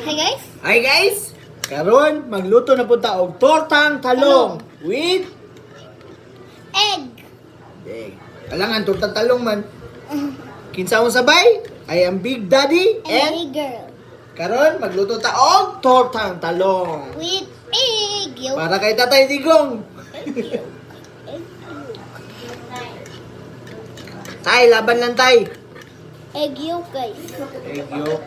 Hi guys. Hi guys! Karon magluto na punta og tortang talong with Egg. Kailangan tortang talong man. Kinsa mo sabay? I am Big Daddy And and hey girl. karon magluto ta og tortang talong With egg yolk. para kay Tatay Digong. Tay, laban lang tay. Egg yolk guys. Egg yolk.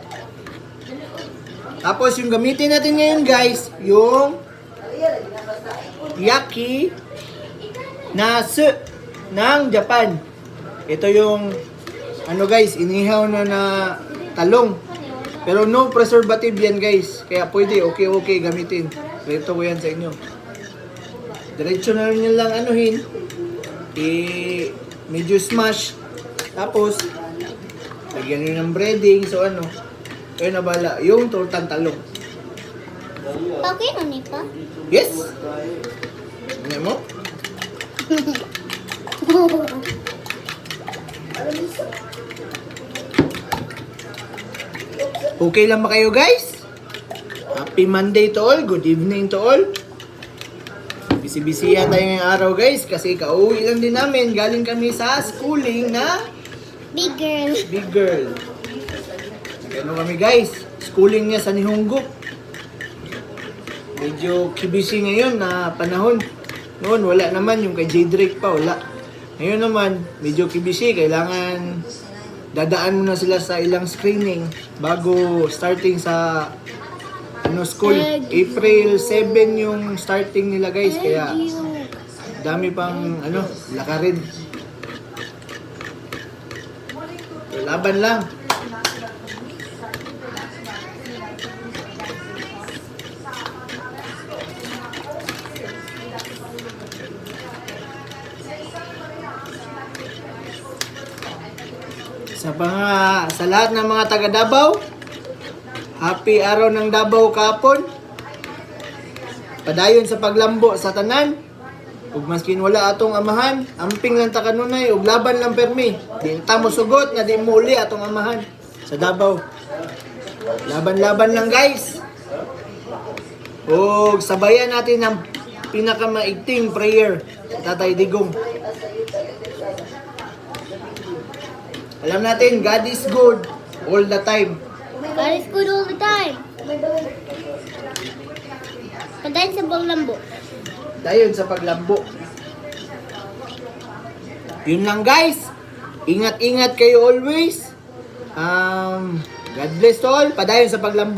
Tapos yung gamitin natin ngayon guys, yung yaki nasu ng Japan. Ito yung ano guys, inihaw na talong. Pero no preservative yan guys. Kaya pwede, okay gamitin. Ito ko yan sa inyo. Diretso na rin lang anuhin. Medyo smash. Tapos, lagyan nyo ng breading. So ano, ayun na bala. Yung tortang talong. Okay na ni pa. Yes! Ano mo? Okay lang ba kayo guys? Happy Monday to all. Good evening to all. Busy-busy tayo ngayong araw guys kasi kauwi lang din namin. Galing kami sa schooling na Big girl. Big Girl. Ano kami guys? Schooling niya sa Nihongo. Medyo busy ngayon na panahon. Noon wala naman, yung kay J. Drake pa wala. Ngayon naman, medyo busy. Kailangan dadaan muna sila sa ilang screening bago starting sa school. April 7 yung starting nila guys. Kaya Egg yolk. dami pang lakarin. Laban lang. Sa lahat ng mga taga Davao, happy araw ng Davao kapon. Padayon sa paglambo sa tanan. Ug maskin wala atong amahan, amping lang ta kanunay ug laban lang permi. Di ta mo sugot nga di mo uli atong amahan sa Davao. Laban-laban lang guys. Ug sabayan natin ang pinakamaigting prayer, Tatay Digong. Alam natin, God is good all the time. God is good all the time. Padayon sa paglambo. Dayon sa paglambo. Yun lang guys. Ingat-ingat kayo always. God bless to all. Padayon sa paglambo.